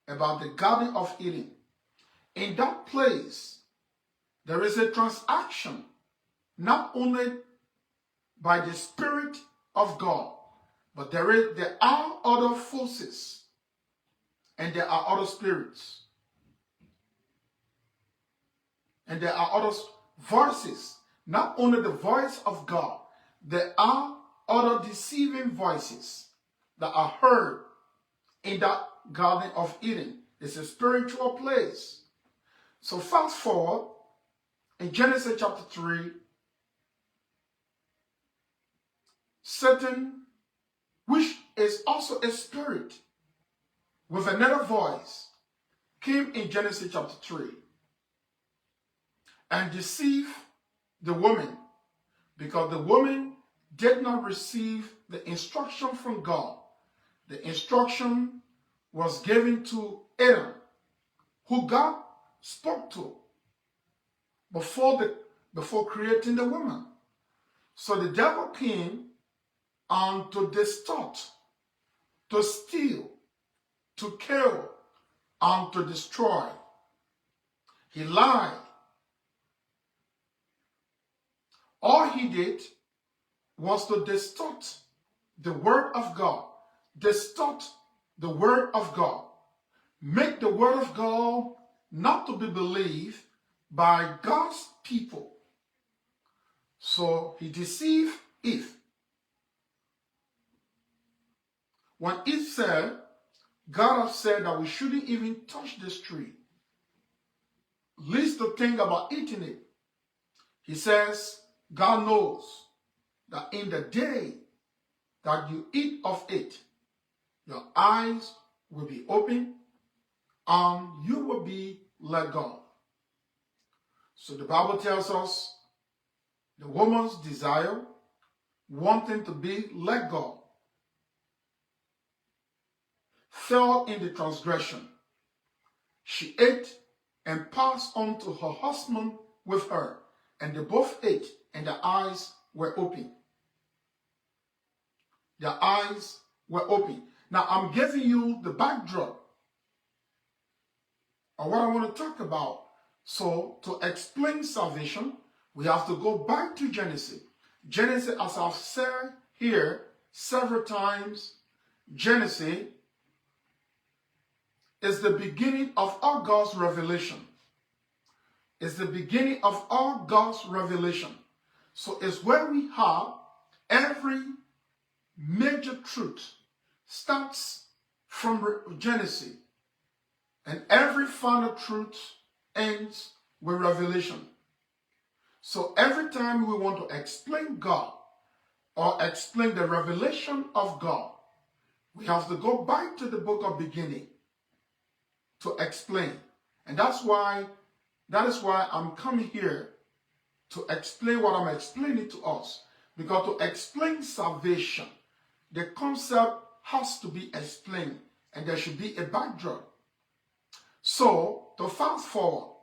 about the Garden of Eden. In that place, there is a transaction, not only by the Spirit of God, but there are other forces and there are other spirits. And there are other voices, not only the voice of God, there are other deceiving voices that are heard in that Garden of Eden. It's a spiritual place. So fast forward, in Genesis chapter 3, Satan, which is also a spirit with another voice, came in Genesis chapter 3 and deceived the woman, because the woman did not receive the instruction from God. The instruction was given to Adam, who God spoke to before creating the woman. So the devil came on to distort, to steal, to kill, and to destroy. He lied. All he did was to distort the word of God, distort the word of God, make the word of God not to be believed by God's people. So he deceived Eve. When Eve said, God has said that we shouldn't even touch this tree, least to think about eating it. He says, God knows that in the day that you eat of it, your eyes will be open and you will be let go. So the Bible tells us the woman's desire, wanting to be let go, fell in the transgression. She ate and passed on to her husband with her, and they both ate, and their eyes were open. Their eyes were open. Now I'm giving you the backdrop of what I want to talk about. So to explain salvation, we have to go back to Genesis. Genesis, as I've said here several times, Genesis is the beginning of all God's revelation. It's the beginning of all God's revelation. So it's where we have every major truth starts from Genesis, and every final truth ends with revelation. So every time we want to explain God or explain the revelation of God, we have to go back to the book of beginning to explain. And that is why I'm coming here to explain what I'm explaining to us. Because to explain salvation, the concept has to be explained, and there should be a backdrop. So, to fast forward,